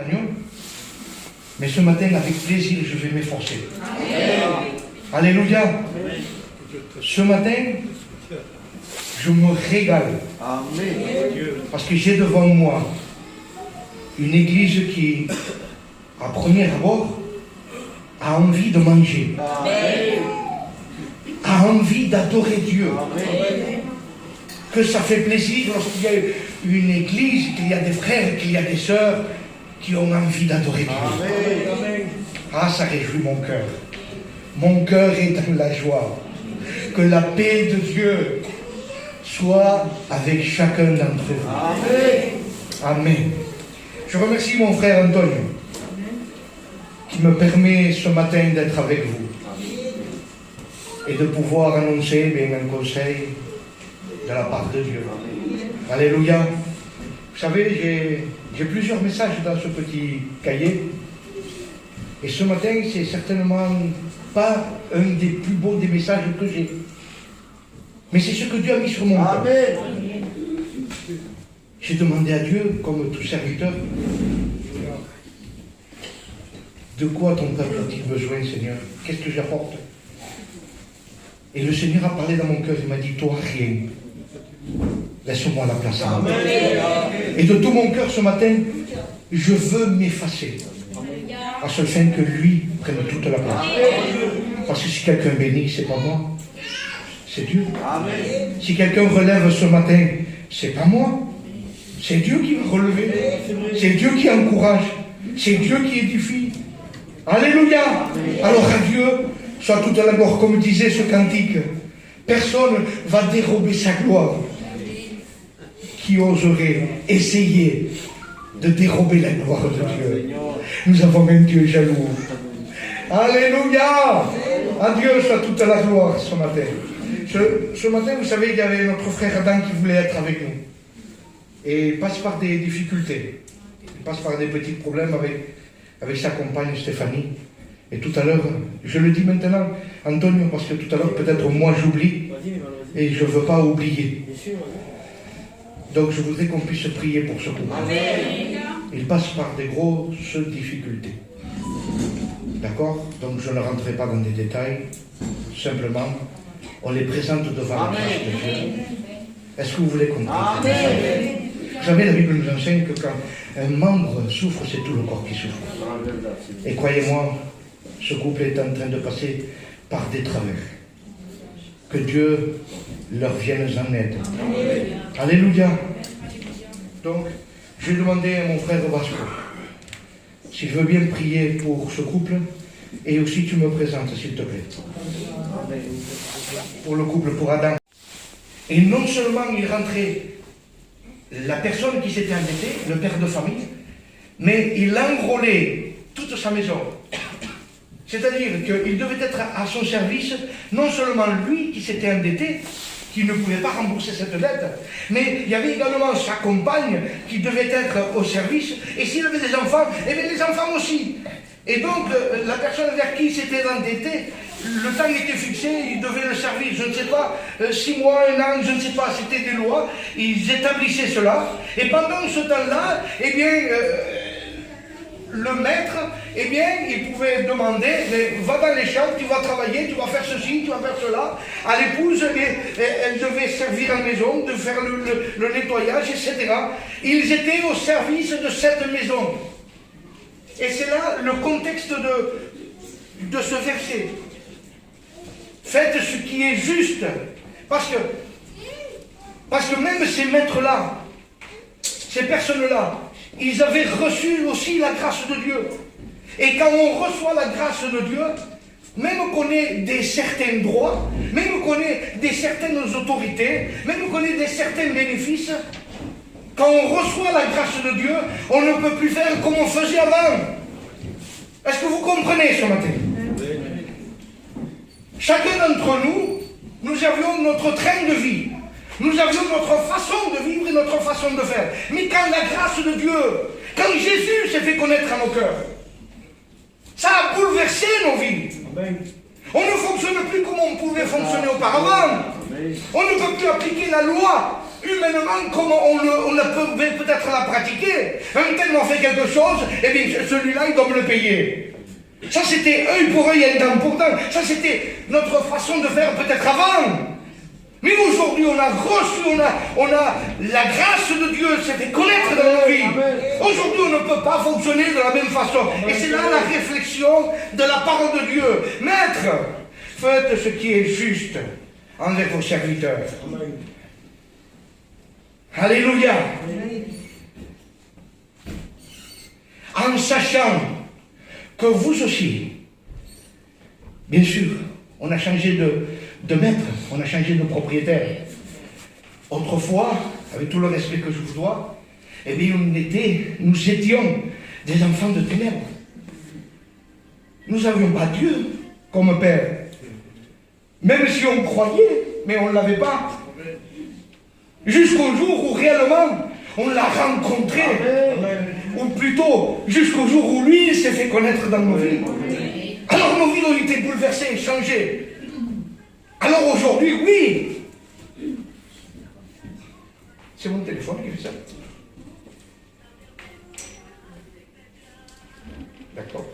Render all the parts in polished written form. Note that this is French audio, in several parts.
agneau. Mais ce matin, avec plaisir, je vais m'efforcer. Alléluia. Ce matin, je me régale. Parce que j'ai devant moi une église qui, à premier abord, a envie de manger. A envie d'adorer Dieu. Que ça fait plaisir lorsqu'il y a une église, qu'il y a des frères, qu'il y a des sœurs qui ont envie d'adorer Dieu. Ah, ça réjouit mon cœur. Mon cœur est dans la joie. Que la paix de Dieu soit avec chacun d'entre vous. Amen. Je remercie mon frère Antonio qui me permet ce matin d'être avec vous et de pouvoir annoncer un conseil de la part de Dieu. Alléluia. Vous savez, j'ai plusieurs messages dans ce petit cahier. Et ce matin, c'est certainement pas un des plus beaux des messages que j'ai. Mais c'est ce que Dieu a mis sur mon cœur. J'ai demandé à Dieu, comme tout serviteur, de quoi ton peuple a-t-il besoin, Seigneur? Qu'est-ce que j'apporte? Et le Seigneur a parlé dans mon cœur, il m'a dit, toi, rien. Laisse-moi la place. Amen. Et de tout mon cœur ce matin, je veux m'effacer. À ce fin que lui prenne toute la place. Parce que si quelqu'un bénit, c'est pas moi. C'est Dieu. Amen. Si quelqu'un relève ce matin, c'est pas moi. C'est Dieu qui va relever. C'est Dieu qui encourage. C'est Dieu qui édifie. Alléluia. Amen. Alors à Dieu soit toute la gloire, comme disait ce cantique. Personne ne va dérober sa gloire. Qui oserait essayer de dérober la gloire de Dieu? Nous avons un Dieu jaloux. Alléluia. À Dieu soit toute la gloire ce matin. Ce matin, vous savez, il y avait notre frère Adam qui voulait être avec nous. Et il passe par des difficultés. Il passe par des petits problèmes avec sa compagne Stéphanie. Et tout à l'heure, je le dis maintenant, Antonio, parce que tout à l'heure, peut-être moi j'oublie. Et je ne veux pas oublier. Donc je voudrais qu'on puisse prier pour ce couple. Il passe par des grosses difficultés. D'accord? Donc je ne rentrerai pas dans des détails. Simplement, on les présente devant la grâce de Dieu. Est-ce que vous voulez comprendre? Vous savez, la Bible nous enseigne que quand un membre souffre, c'est tout le corps qui souffre. Et croyez-moi, ce couple est en train de passer par des travers. Que Dieu leur vienne en aide. Alléluia. Donc, j'ai demandé à mon frère Vasco s'il veut bien prier pour ce couple, et aussi tu me présentes, s'il te plaît. Pour le couple, pour Adam. Et non seulement il rentrait la personne qui s'était endettée, le père de famille, mais il enrôlait toute sa maison. C'est-à-dire qu'il devait être à son service, non seulement lui qui s'était endetté, qui ne pouvait pas rembourser cette dette, mais il y avait également sa compagne qui devait être au service, et s'il avait des enfants, et bien les enfants aussi. Et donc, la personne vers qui il s'était endetté, le temps était fixé, il devait le servir, je ne sais pas, 6 mois, 1 an, je ne sais pas, c'était des lois, ils établissaient cela, et pendant ce temps-là, eh bien, le maître, eh bien, il pouvait demander, mais va dans les champs, tu vas travailler, tu vas faire ceci, tu vas faire cela. À l'épouse, elle devait servir en maison, de faire le nettoyage, etc. Ils étaient au service de cette maison. Et c'est là le contexte de ce verset. Faites ce qui est juste. Parce que même ces maîtres-là, ces personnes-là, ils avaient reçu aussi la grâce de Dieu. Et quand on reçoit la grâce de Dieu, même qu'on ait des certains droits, même qu'on ait des certaines autorités, même qu'on ait des certains bénéfices, quand on reçoit la grâce de Dieu, on ne peut plus faire comme on faisait avant. Est-ce que vous comprenez ce matin? Chacun d'entre nous, nous avions notre train de vie. Nous avions notre façon de vivre et notre façon de faire. Mais quand la grâce de Dieu, quand Jésus s'est fait connaître à nos cœurs, ça a bouleversé nos vies. Amen. On ne fonctionne plus comme on pouvait fonctionner auparavant. Amen. On ne peut plus appliquer la loi humainement, comme on ne peut peut-être la pratiquer. Un tel m'a fait quelque chose, et bien celui-là, il doit me le payer. Ça, c'était œil pour œil et dent pour dent. Ça, c'était notre façon de faire peut-être avant. Mais aujourd'hui, on a reçu, on a la grâce de Dieu s'est fait connaître dans nos vies. Aujourd'hui, on ne peut pas fonctionner de la même façon. Et c'est là la réflexion de la parole de Dieu. Maître, faites ce qui est juste envers vos serviteurs. Alléluia. En sachant que vous aussi, bien sûr, on a changé de maître, on a changé de propriétaire. Autrefois, avec tout le respect que je vous dois, eh bien, nous étions des enfants de ténèbres. Nous n'avions pas Dieu comme Père. Même si on croyait, mais on ne l'avait pas. Jusqu'au jour où réellement on l'a rencontré. Ou plutôt, jusqu'au jour où lui il s'est fait connaître dans nos vies. Alors nos vies ont été bouleversées, changées. Alors aujourd'hui, oui. C'est mon téléphone qui fait ça. D'accord.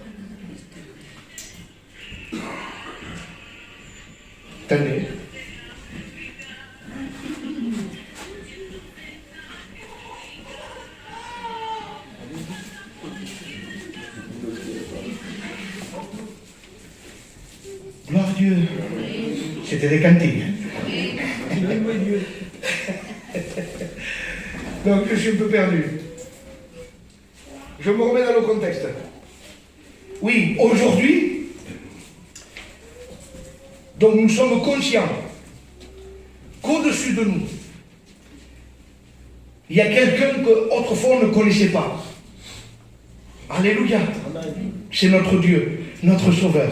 Tenez. Gloire à Dieu. C'était décanté. Donc je suis un peu perdu. Je me remets dans le contexte. Oui, aujourd'hui, donc nous sommes conscients qu'au-dessus de nous, il y a quelqu'un qu'autrefois on ne connaissait pas. Alléluia. C'est notre Dieu, notre Sauveur.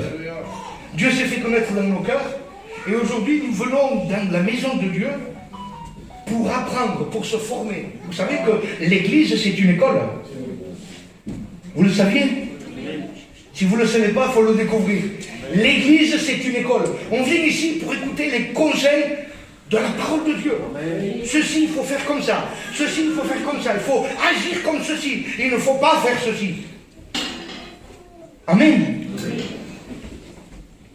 Dieu s'est fait connaître dans nos cœurs. Et aujourd'hui, nous venons dans la maison de Dieu pour apprendre, pour se former. Vous savez que l'Église, c'est une école. Vous le saviez? Si vous ne le savez pas, il faut le découvrir. L'Église, c'est une école. On vient ici pour écouter les conseils de la parole de Dieu. Ceci, il faut faire comme ça. Ceci, il faut faire comme ça. Il faut agir comme ceci. Il ne faut pas faire ceci. Amen.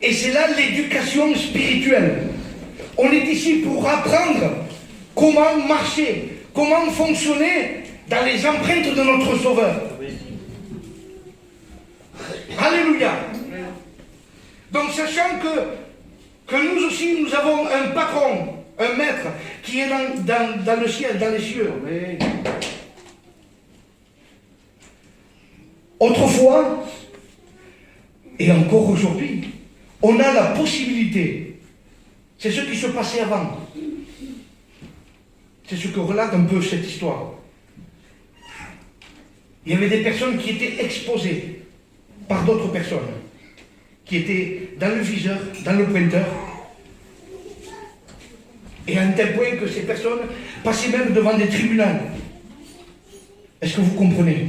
Et c'est là l'éducation spirituelle. On est ici pour apprendre comment marcher, comment fonctionner dans les empreintes de notre Sauveur. Alléluia. Donc sachant que nous aussi, nous avons un patron, un maître, qui est dans le ciel, dans les cieux. Autrefois, et encore aujourd'hui, on a la possibilité, c'est ce qui se passait avant, c'est ce que relate un peu cette histoire. Il y avait des personnes qui étaient exposées par d'autres personnes, qui étaient dans le viseur, dans le pointeur, et à un tel point que ces personnes passaient même devant des tribunaux. Est-ce que vous comprenez?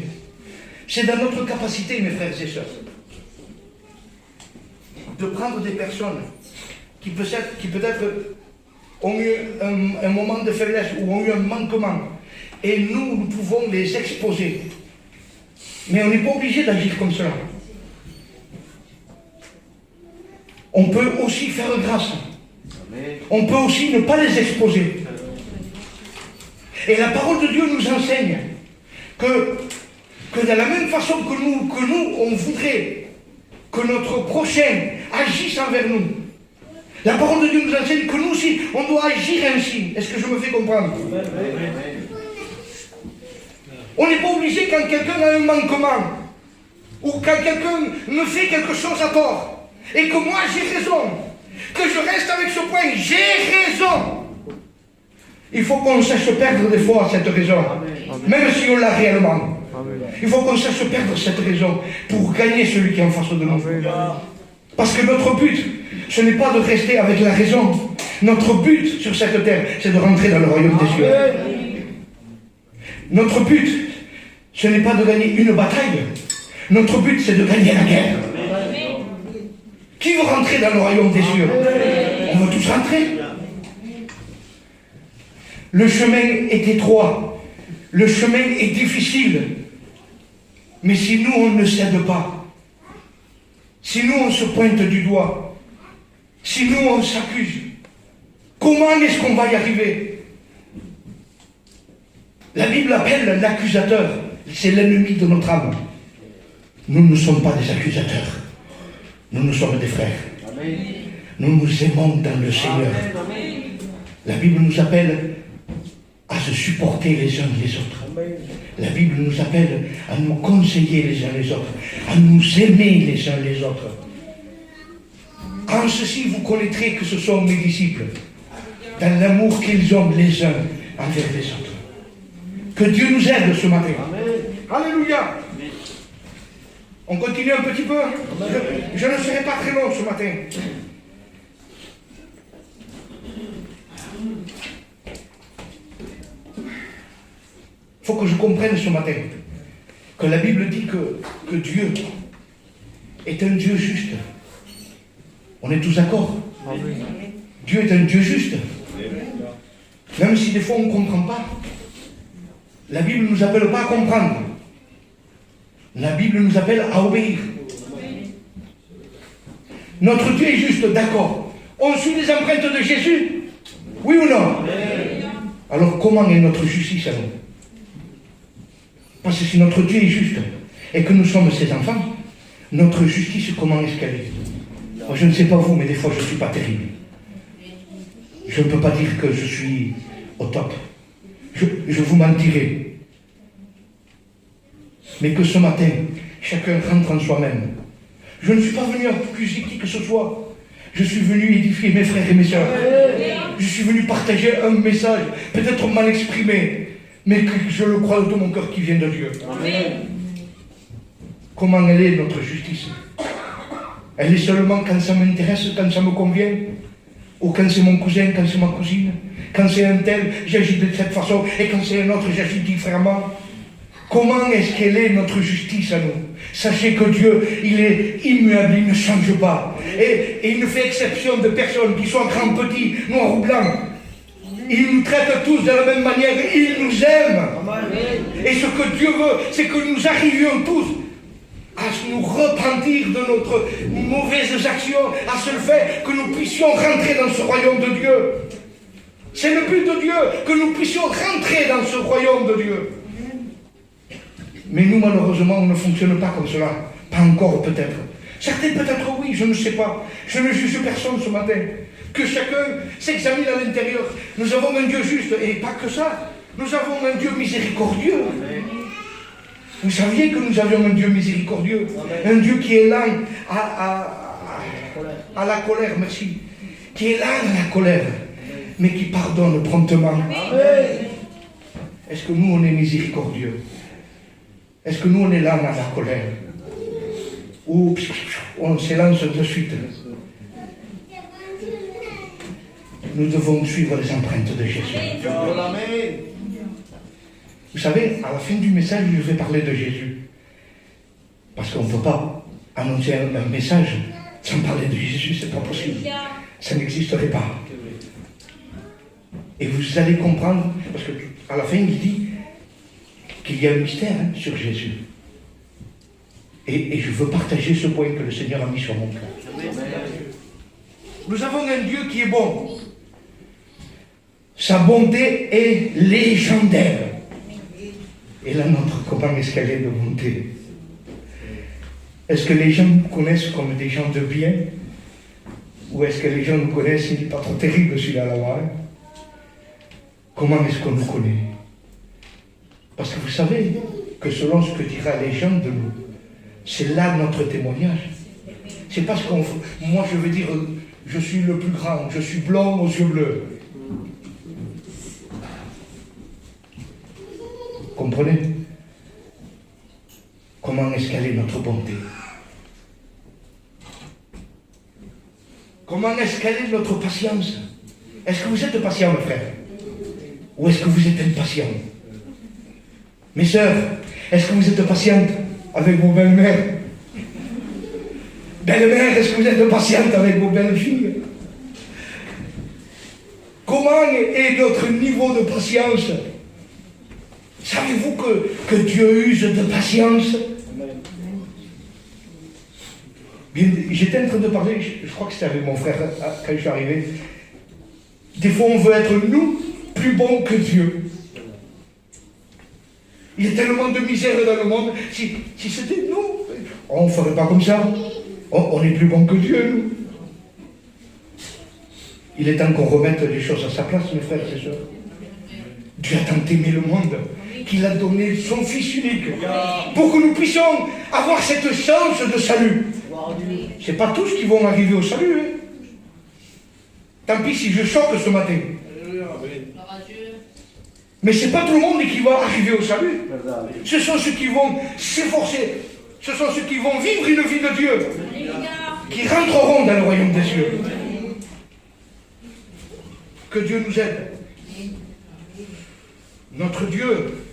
C'est dans notre capacité, mes frères et sœurs, de prendre des personnes qui peut-être ont eu un moment de faiblesse ou ont eu un manquement, et nous pouvons les exposer. Mais on n'est pas obligé d'agir comme cela. On peut aussi faire grâce. On peut aussi ne pas les exposer. Et la parole de Dieu nous enseigne que de la même façon que nous on voudrait que notre prochain agisse envers nous. La parole de Dieu nous enseigne que nous aussi, on doit agir ainsi. Est-ce que je me fais comprendre? On n'est pas obligé quand quelqu'un a un manquement, ou quand quelqu'un me fait quelque chose à tort, et que moi j'ai raison, que je reste avec ce point, j'ai raison. Il faut qu'on sache perdre des fois cette raison, même si on l'a réellement. Il faut qu'on sache perdre cette raison pour gagner celui qui est en face de nous. Parce que notre but, ce n'est pas de rester avec la raison. Notre but sur cette terre, c'est de rentrer dans le royaume des cieux. Notre but, ce n'est pas de gagner une bataille. Notre but, c'est de gagner la guerre. Qui veut rentrer dans le royaume des cieux? On veut tous rentrer. Le chemin est étroit. Le chemin est difficile. Mais si nous, on ne cède pas, si nous, on se pointe du doigt, si nous, on s'accuse, comment est-ce qu'on va y arriver? La Bible appelle l'accusateur, c'est l'ennemi de notre âme. Nous ne sommes pas des accusateurs. Nous sommes des frères. Amen. Nous nous aimons dans le Seigneur. Amen. La Bible nous appelle à se supporter les uns les autres. Amen. La Bible nous appelle à nous conseiller les uns les autres, à nous aimer les uns les autres. En ceci, vous connaîtrez que ce sont mes disciples, dans l'amour qu'ils ont les uns envers les autres. Que Dieu nous aide ce matin. Amen. Alléluia. On continue un petit peu. Je ne serai pas très long ce matin. Il faut que je comprenne ce matin que la Bible dit que Dieu est un Dieu juste. On est tous d'accord? Dieu est un Dieu juste. Même si des fois on ne comprend pas. La Bible ne nous appelle pas à comprendre. La Bible nous appelle à obéir. Notre Dieu est juste, d'accord. On suit les empreintes de Jésus? Oui ou non? Alors comment est notre justice à nous? Parce que si notre Dieu est juste et que nous sommes ses enfants, notre justice, comment est-ce qu'elle est? Moi, je ne sais pas vous, mais des fois je ne suis pas terrible. Je ne peux pas dire que je suis au top. Je vous mentirai. Mais que ce matin, chacun rentre en soi-même. Je ne suis pas venu accuser qui que ce soit. Je suis venu édifier mes frères et mes sœurs. Je suis venu partager un message, peut-être mal exprimé, mais que je le crois de mon cœur qui vient de Dieu. Amen. Comment elle est notre justice? Elle est seulement quand ça m'intéresse, quand ça me convient? Ou quand c'est mon cousin, quand c'est ma cousine? Quand c'est un tel, j'agis de cette façon, et quand c'est un autre, j'agis différemment. Comment est-ce qu'elle est notre justice à nous? Sachez que Dieu, il est immuable, il ne change pas. Et il ne fait exception de personne, qu'ils soient grands, petits, noirs ou blancs. Il nous traite tous de la même manière, il nous aime. Et ce que Dieu veut, c'est que nous arrivions tous à nous repentir de notre mauvaises actions, à ce fait que nous puissions rentrer dans ce royaume de Dieu. C'est le but de Dieu, que nous puissions rentrer dans ce royaume de Dieu. Mais nous, malheureusement, on ne fonctionne pas comme cela. Pas encore, peut-être. Certains, peut-être, oui, je ne sais pas. Je ne juge personne ce matin. Que chacun s'examine à l'intérieur. Nous avons un Dieu juste, et pas que ça. Nous avons un Dieu miséricordieux. Vous saviez que nous avions un Dieu miséricordieux. Un Dieu qui est lent à la colère, merci. Qui est lent à la colère, mais qui pardonne promptement. Est-ce que nous, on est miséricordieux? Est-ce que nous, on est là dans la colère? Ou on s'élance de suite? Nous devons suivre les empreintes de Jésus. Vous savez, à la fin du message, je vais parler de Jésus. Parce qu'on ne peut pas annoncer un message sans parler de Jésus, c'est pas possible. Ça n'existerait pas. Et vous allez comprendre, parce qu'à la fin, il dit qu'il y a un mystère sur Jésus. Et je veux partager ce point que le Seigneur a mis sur mon cœur. Nous avons un Dieu qui est bon. Sa bonté est légendaire. Et la nôtre, comment est-ce qu'elle est de bonté? Est-ce que les gens nous connaissent comme des gens de bien? Ou est-ce que les gens nous connaissent, il n'est pas trop terrible celui-là là-bas? Comment est-ce qu'on nous connaît? Parce que vous savez que selon ce que dira les gens de nous, c'est là notre témoignage. C'est parce qu'on... Moi je veux dire, je suis le plus grand, je suis blond aux yeux bleus. Comprenez? Comment est-ce qu'elle est notre bonté? Comment est-ce qu'elle est notre patience? Est-ce que vous êtes patient, mes frères? Ou est-ce que vous êtes impatient? Mes sœurs, est-ce que vous êtes patientes avec vos belles-mères? Belle-mère, est-ce que vous êtes patiente avec vos belles-filles? Comment est notre niveau de patience? Savez-vous que Dieu use de patience? Bien, j'étais en train de parler, je crois que c'était avec mon frère quand je suis arrivé. Des fois, on veut être, nous, plus bons que Dieu. Il y a tellement de misère dans le monde. Si c'était nous, on ne ferait pas comme ça. On est plus bons que Dieu, nous. Il est temps qu'on remette les choses à sa place, mes frères et sœurs. Dieu a tant aimé le monde qu'il a donné son Fils unique pour que nous puissions avoir cette chance de salut. Ce n'est pas tous qui vont arriver au salut. Hein. Tant pis si je choque ce matin. Mais ce n'est pas tout le monde qui va arriver au salut. Ce sont ceux qui vont s'efforcer. Ce sont ceux qui vont vivre une vie de Dieu. Qui rentreront dans le royaume des cieux. Que Dieu nous aide. Notre Dieu,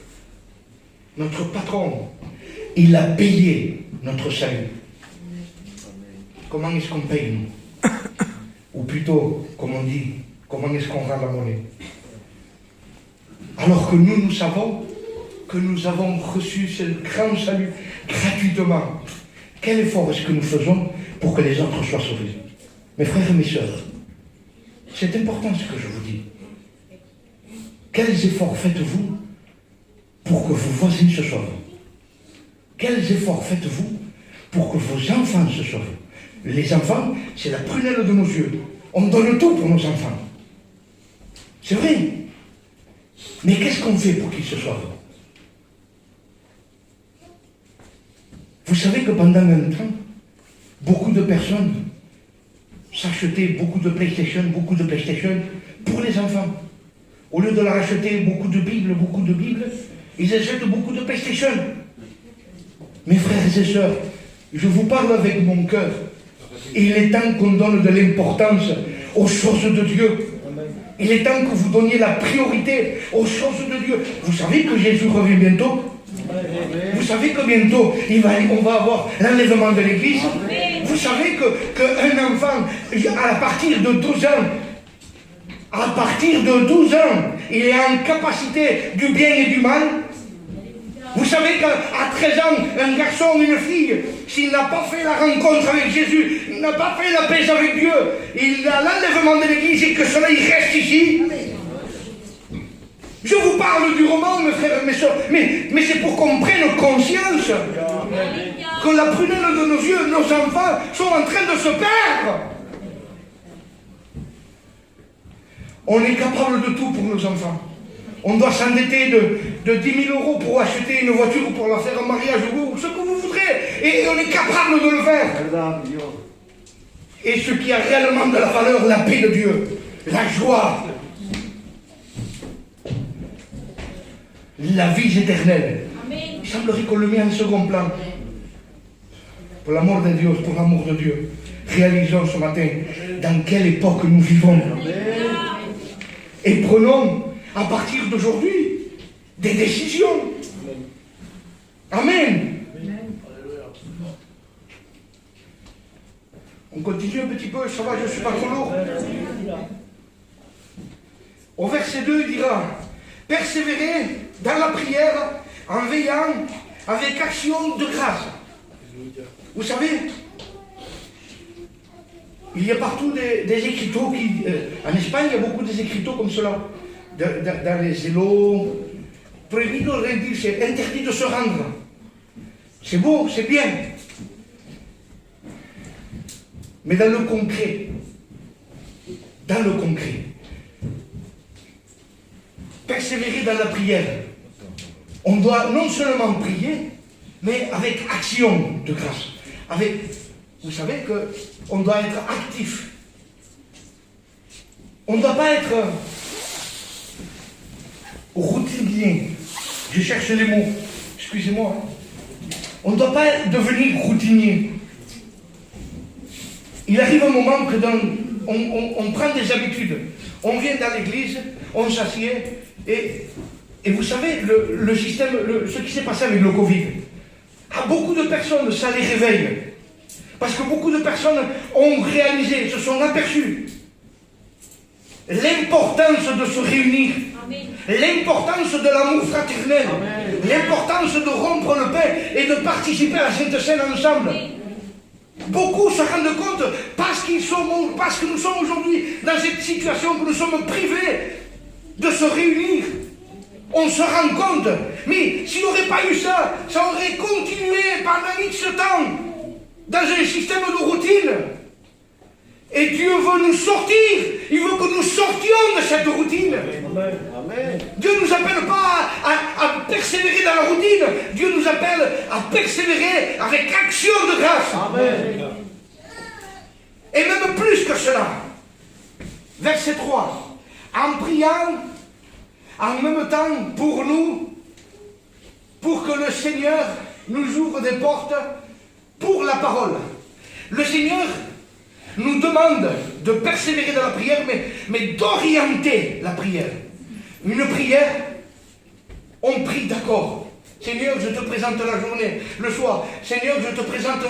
notre patron, il a payé notre salut. Comment est-ce qu'on paye, nous? Ou plutôt, comme on dit, comment est-ce qu'on rend la monnaie? Alors que nous savons que nous avons reçu ce grand salut gratuitement. Quel effort est-ce que nous faisons pour que les autres soient sauvés? Mes frères et mes sœurs, c'est important ce que je vous dis. Quels efforts faites-vous pour que vos voisins se sauvent? Quels efforts faites-vous pour que vos enfants se sauvent? Les enfants, c'est la prunelle de nos yeux. On donne tout pour nos enfants. C'est vrai. Mais qu'est-ce qu'on fait pour qu'ils se sauvent? Vous savez que pendant un temps, beaucoup de personnes s'achetaient beaucoup de PlayStation pour les enfants. Au lieu de leur acheter beaucoup de Bibles, ils achètent beaucoup de PlayStation. Mes frères et sœurs, je vous parle avec mon cœur. Il est temps qu'on donne de l'importance aux choses de Dieu. Il est temps que vous donniez la priorité aux choses de Dieu. Vous savez que Jésus revient bientôt? Vous savez que bientôt, on va avoir l'enlèvement de l'Église? Vous savez qu'un enfant, à partir de 12 ans, il est en capacité du bien et du mal? Vous savez qu'à 13 ans, un garçon ou une fille, s'il n'a pas fait la rencontre avec Jésus, il n'a pas fait la paix avec Dieu, il a l'enlèvement de l'Église et que cela, il reste ici. Je vous parle du roman, mes frères et mes soeurs, mais c'est pour qu'on prenne conscience que la prunelle de nos yeux, nos enfants, sont en train de se perdre. On est capable de tout pour nos enfants. On doit s'endetter de 10 000 euros pour acheter une voiture, pour la faire en mariage, ou ce que vous voudrez. Et on est capable de le faire. Et ce qui a réellement de la valeur, la paix de Dieu, la joie, la vie éternelle. Il semblerait qu'on le met en second plan. Pour l'amour de Dieu, pour l'amour de Dieu, réalisons ce matin dans quelle époque nous vivons. Et prenons, à partir d'aujourd'hui, des décisions. Amen. On continue un petit peu, ça va, je ne suis pas trop lourd. Au verset 2, il dira: persévérer dans la prière en veillant avec action de grâce. Vous savez, il y a partout des écriteaux qui... en Espagne, il y a beaucoup des écriteaux comme cela. Dans les îlots. Prohibido rendirse, interdit de se rendre. C'est beau, c'est bien. Mais dans le concret, persévérer dans la prière, on doit non seulement prier, mais avec action de grâce. Vous savez qu'on doit être actif. On ne doit pas être routinier. Je cherche les mots. Excusez-moi. On ne doit pas devenir routinier. Il arrive un moment que on prend des habitudes. On vient dans l'église, on s'assied, et vous savez, le système, ce qui s'est passé avec le Covid, à beaucoup de personnes, ça les réveille. Parce que beaucoup de personnes ont réalisé, se sont aperçues l'importance de se réunir, l'importance de l'amour fraternel, l'importance de rompre le pain et de participer à la Sainte Seine ensemble. Beaucoup se rendent compte parce que nous sommes aujourd'hui dans cette situation que nous sommes privés de se réunir. On se rend compte, mais s'il n'y aurait pas eu ça, ça aurait continué pendant X temps dans un système de routine. Et Dieu veut nous sortir, il veut que nous sortions de cette routine. Amen. Dieu ne nous appelle pas à persévérer dans la routine, Dieu nous appelle à persévérer avec action de grâce. Amen. Et même plus que cela, verset 3, en priant en même temps pour nous, pour que le Seigneur nous ouvre des portes pour la parole. Le Seigneur nous demande de persévérer dans la prière, mais d'orienter la prière. Une prière, on prie d'accord. Seigneur, je te présente la journée, le soir. Seigneur, je te présente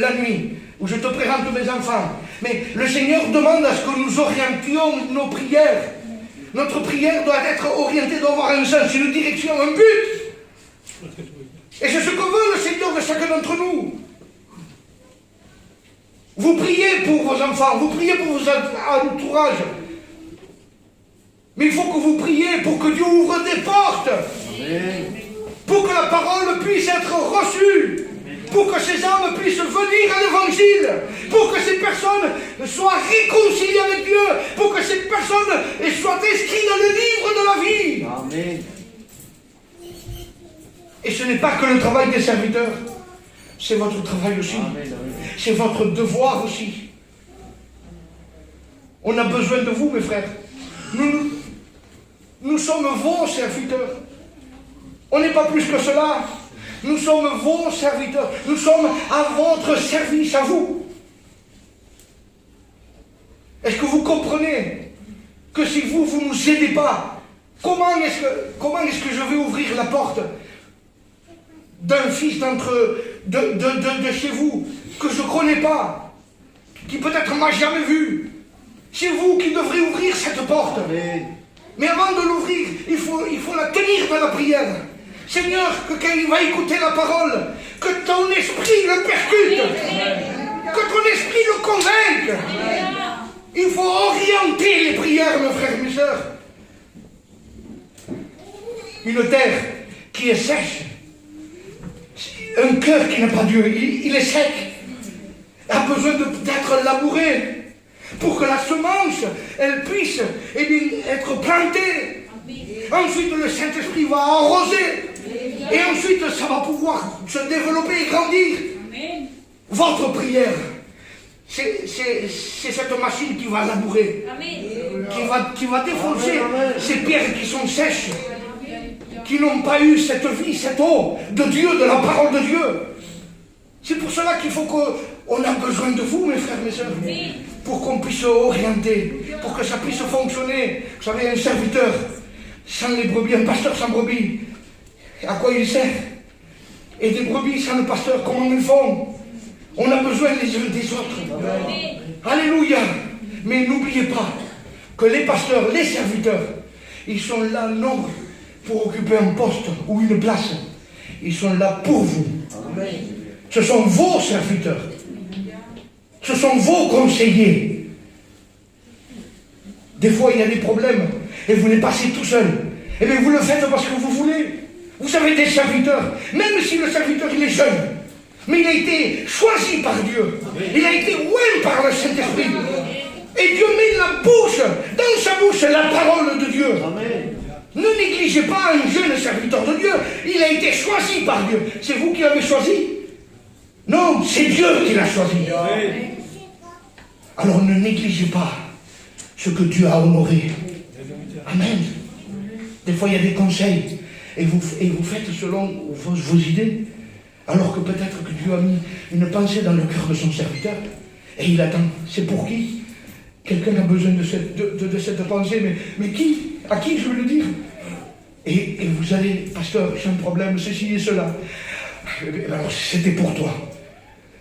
la nuit, ou je te présente mes enfants. Mais le Seigneur demande à ce que nous orientions nos prières. Notre prière doit être orientée, doit avoir un sens, une direction, un but. Et c'est ce que veut le Seigneur de chacun d'entre nous. Vous priez pour vos enfants, vous priez pour vos entourages. Mais il faut que vous priez pour que Dieu ouvre des portes. Amen. Pour que la parole puisse être reçue. Pour que ces âmes puissent venir à l'évangile. Pour que ces personnes soient réconciliées avec Dieu. Pour que ces personnes soient inscrites dans le livre de la vie. Amen. Et ce n'est pas que le travail des serviteurs. C'est votre travail aussi. Amen. C'est votre devoir aussi. On a besoin de vous, mes frères. Nous sommes vos serviteurs. On n'est pas plus que cela. Nous sommes vos serviteurs. Nous sommes à votre service, à vous. Est-ce que vous comprenez que si vous ne nous aidez pas, comment est-ce que je vais ouvrir la porte d'un fils de chez vous que je ne connais pas, qui peut-être ne m'a jamais vu? C'est vous qui devrez ouvrir cette porte. Mais avant de l'ouvrir, il faut la tenir dans la prière. Seigneur, que quand il va écouter la parole, que ton esprit le percute, que ton esprit le convainque. Il faut orienter les prières, mes frères et mes sœurs. Une terre qui est sèche, un cœur qui n'a pas Dieu, il est sec, a besoin d'être labouré pour que la semence, elle puisse être plantée. Ensuite, le Saint-Esprit va arroser. Et ensuite, ça va pouvoir se développer et grandir. Votre prière, c'est cette machine qui va labourer, qui va défoncer ces pierres qui sont sèches, qui n'ont pas eu cette vie, cette eau de Dieu, de la parole de Dieu. C'est pour cela qu'il faut qu'on a besoin de vous, mes frères, mes sœurs, pour qu'on puisse orienter, pour que ça puisse fonctionner. Vous savez, un serviteur sans les brebis, un pasteur sans brebis, à quoi il sert? Et des brebis sans le pasteur, comment ils font? On a besoin les uns des autres. Amen. Alléluia. Mais n'oubliez pas que les pasteurs, les serviteurs, ils sont là non pour occuper un poste ou une place. Ils sont là pour vous. Amen. Ce sont vos serviteurs. Ce sont vos conseillers. Des fois, il y a des problèmes et vous les passez tout seul. Et bien, vous le faites parce que vous voulez. Vous avez des serviteurs, même si le serviteur il est jeune, mais il a été choisi par Dieu. Il a été oint par le Saint-Esprit. Et Dieu met dans sa bouche la parole de Dieu. Amen. Ne négligez pas un jeune serviteur de Dieu. Il a été choisi par Dieu. C'est vous qui l'avez choisi? Non, c'est Dieu qui l'a choisi. Amen. Alors ne négligez pas ce que Dieu a honoré. Amen. Des fois, il y a des conseils. Et vous faites selon vos idées. Alors que peut-être que Dieu a mis une pensée dans le cœur de son serviteur. Et il attend. C'est pour qui? Quelqu'un a besoin de cette pensée. Mais qui? À qui je vais le dire? Et vous allez, pasteur, j'ai un problème, ceci et cela. Alors c'était pour toi.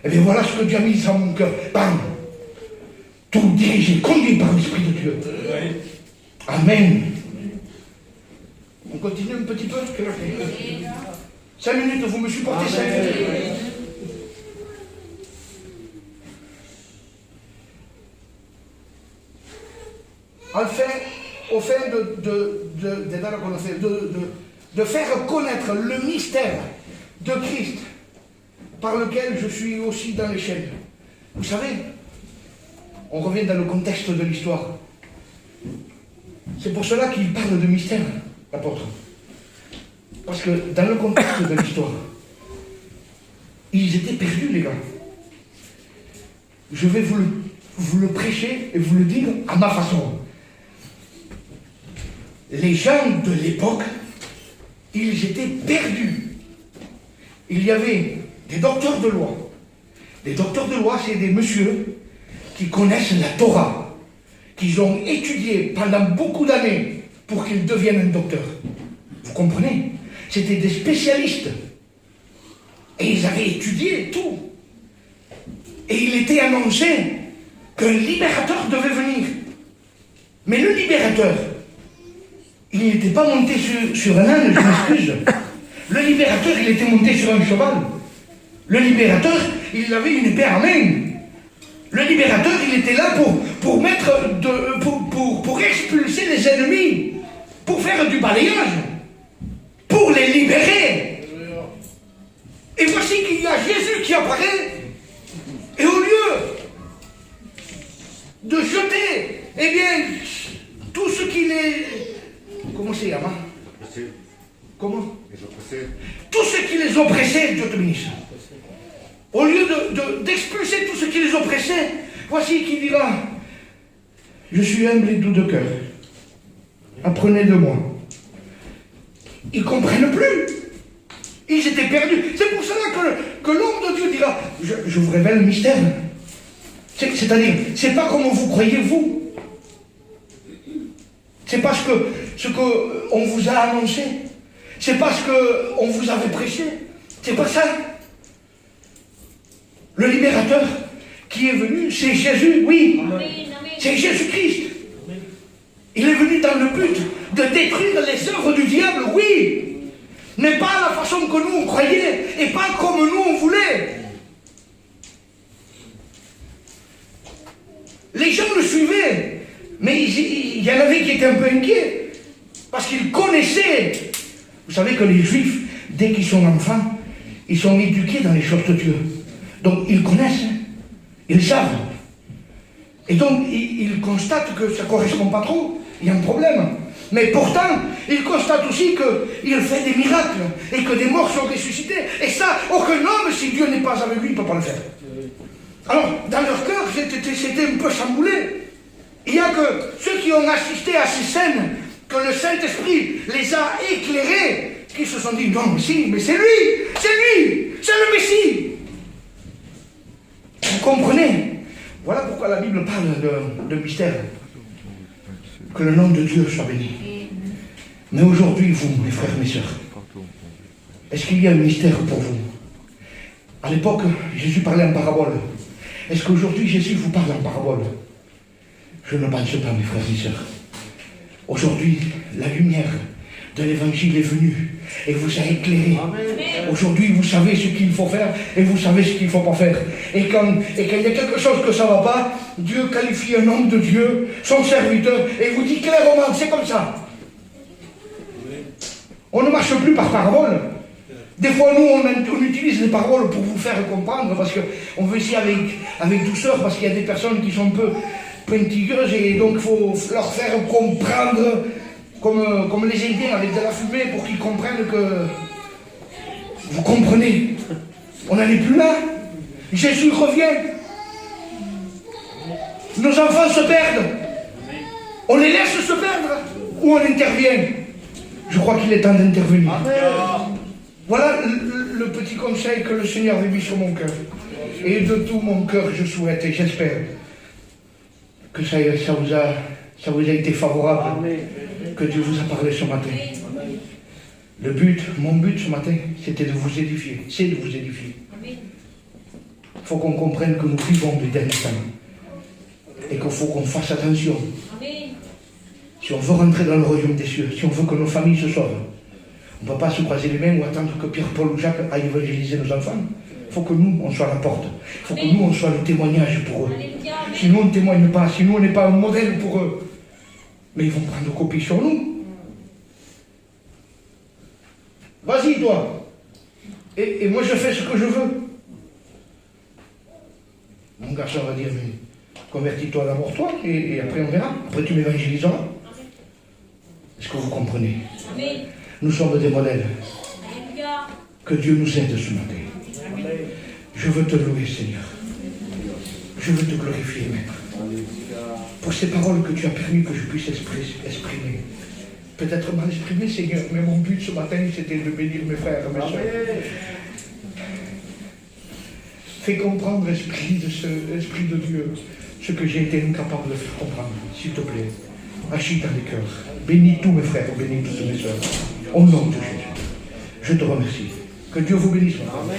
Et bien voilà ce que Dieu a mis dans mon cœur. Bam! tout dirigé, conduit par l'Esprit de Dieu. Amen. On continue un petit peu? 5 minutes, vous me supportez 5 minutes? Au fait de faire connaître le mystère de Christ par lequel je suis aussi dans les chaînes. Vous savez, on revient dans le contexte de l'histoire. C'est pour cela qu'il parle de mystère, l'apôtre. Parce que dans le contexte de l'histoire, ils étaient perdus, les gars. Je vais vous le prêcher et vous le dire à ma façon. Les gens de l'époque, ils étaient perdus. Il y avait des docteurs de loi. Les docteurs de loi, c'est des messieurs qui connaissent la Torah, qu'ils ont étudié pendant beaucoup d'années pour qu'ils deviennent un docteur. Vous comprenez? C'était des spécialistes. Et ils avaient étudié tout. Et il était annoncé qu'un libérateur devait venir. Mais le libérateur, il n'était pas monté sur un âne, je m'excuse. Le libérateur, il était monté sur un cheval. Le libérateur, il avait une épée à main. Le libérateur, il était là pour expulser les ennemis, pour faire du balayage, pour les libérer. Et voici qu'il y a Jésus qui apparaît, et au lieu de jeter, eh bien, tout ce qui les... Comment c'est, Ama? Comment? Tout ce qui les oppressait, Dieu te bénisse. Au lieu d'expulser tout ce qui les oppressait, voici qui dira: je suis humble et doux de cœur. Apprenez de moi. Ils ne comprennent plus. Ils étaient perdus. C'est pour cela que l'homme de Dieu dira: je vous révèle le mystère. C'est-à-dire, c'est pas comme vous croyez, vous. C'est pas ce qu'on vous a annoncé. C'est pas ce qu'on vous avait prêché. C'est pas ça. Le libérateur qui est venu, c'est Jésus, oui. C'est Jésus-Christ. Il est venu dans le but de détruire les œuvres du diable, oui. Mais pas à la façon que nous on croyait et pas comme nous on voulait. Les gens le suivaient, mais il y en avait qui étaient un peu inquiets parce qu'ils connaissaient. Vous savez que les Juifs, dès qu'ils sont enfants, ils sont éduqués dans les choses de Dieu. Donc ils connaissent, ils savent. Et donc ils constatent que ça ne correspond pas trop, il y a un problème. Mais pourtant, ils constatent aussi qu'il fait des miracles et que des morts sont ressuscités. Et ça, aucun homme, si Dieu n'est pas avec lui, ne peut pas le faire. Alors, dans leur cœur, c'était un peu chamboulé. Il n'y a que ceux qui ont assisté à ces scènes, que le Saint-Esprit les a éclairés, qui se sont dit: non, mais si, mais c'est lui, c'est le Messie. Vous comprenez? Voilà pourquoi la Bible parle de mystère. Que le nom de Dieu soit béni. Mais aujourd'hui, vous, mes frères, mes sœurs, est-ce qu'il y a un mystère pour vous? À l'époque, Jésus parlait en parabole. Est-ce qu'aujourd'hui, Jésus vous parle en parabole? Je ne pense pas, mes frères et sœurs. Aujourd'hui, la lumière de l'Évangile est venue et vous a éclairé. Aujourd'hui, vous savez ce qu'il faut faire et vous savez ce qu'il ne faut pas faire. Et quand il y a quelque chose que ça ne va pas, Dieu qualifie un homme de Dieu, son serviteur, et vous dit clairement: c'est comme ça. On ne marche plus par parabole. Des fois, nous, on utilise les paroles pour vous faire comprendre, parce qu'on veut essayer avec douceur, parce qu'il y a des personnes qui sont un peu pointilleuses, et donc il faut leur faire comprendre, comme les Indiens avec de la fumée, pour qu'ils comprennent que... Vous comprenez? On n'en est plus là. Jésus revient. Nos enfants se perdent. On les laisse se perdre ou on intervient? Je crois qu'il est temps d'intervenir. Voilà le petit conseil que le Seigneur avait mis sur mon cœur. Et de tout mon cœur, je souhaite et j'espère que ça vous a été favorable, que Dieu vous a parlé ce matin. Mon but ce matin, c'était de vous édifier. C'est de vous édifier. Il faut qu'on comprenne que nous vivons des derniers temps. Et qu'il faut qu'on fasse attention. Amen. Si on veut rentrer dans le royaume des cieux, si on veut que nos familles se sauvent, on ne peut pas se croiser les mains ou attendre que Pierre, Paul ou Jacques aillent évangéliser nos enfants. Il faut que nous, on soit la porte. Il faut que nous, on soit le témoignage pour eux. Alléluia. Amen. Si nous, on ne témoigne pas, si nous, on n'est pas un modèle pour eux, mais ils vont prendre copie sur nous. Vas-y, toi. Et moi, je fais ce que je veux. Mon garçon va dire, mais convertis-toi d'abord toi, et après on verra. Après tu m'évangéliseras. Est-ce que vous comprenez? Amen. Nous sommes des modèles. Alléluia. Que Dieu nous aide ce matin. Amen. Je veux te louer, Seigneur. Je veux te glorifier, Maître. Pour ces paroles que tu as permis que je puisse exprimer. Peut-être mal exprimé, Seigneur, mais mon but ce matin, c'était de bénir mes frères et mes soeurs. Fais comprendre, Esprit de Dieu, ce que j'ai été incapable de faire comprendre, s'il te plaît. Agis dans les cœurs. Bénis tous mes frères, bénis toutes mes soeurs. Au nom de Jésus. Je te remercie. Que Dieu vous bénisse. Amen.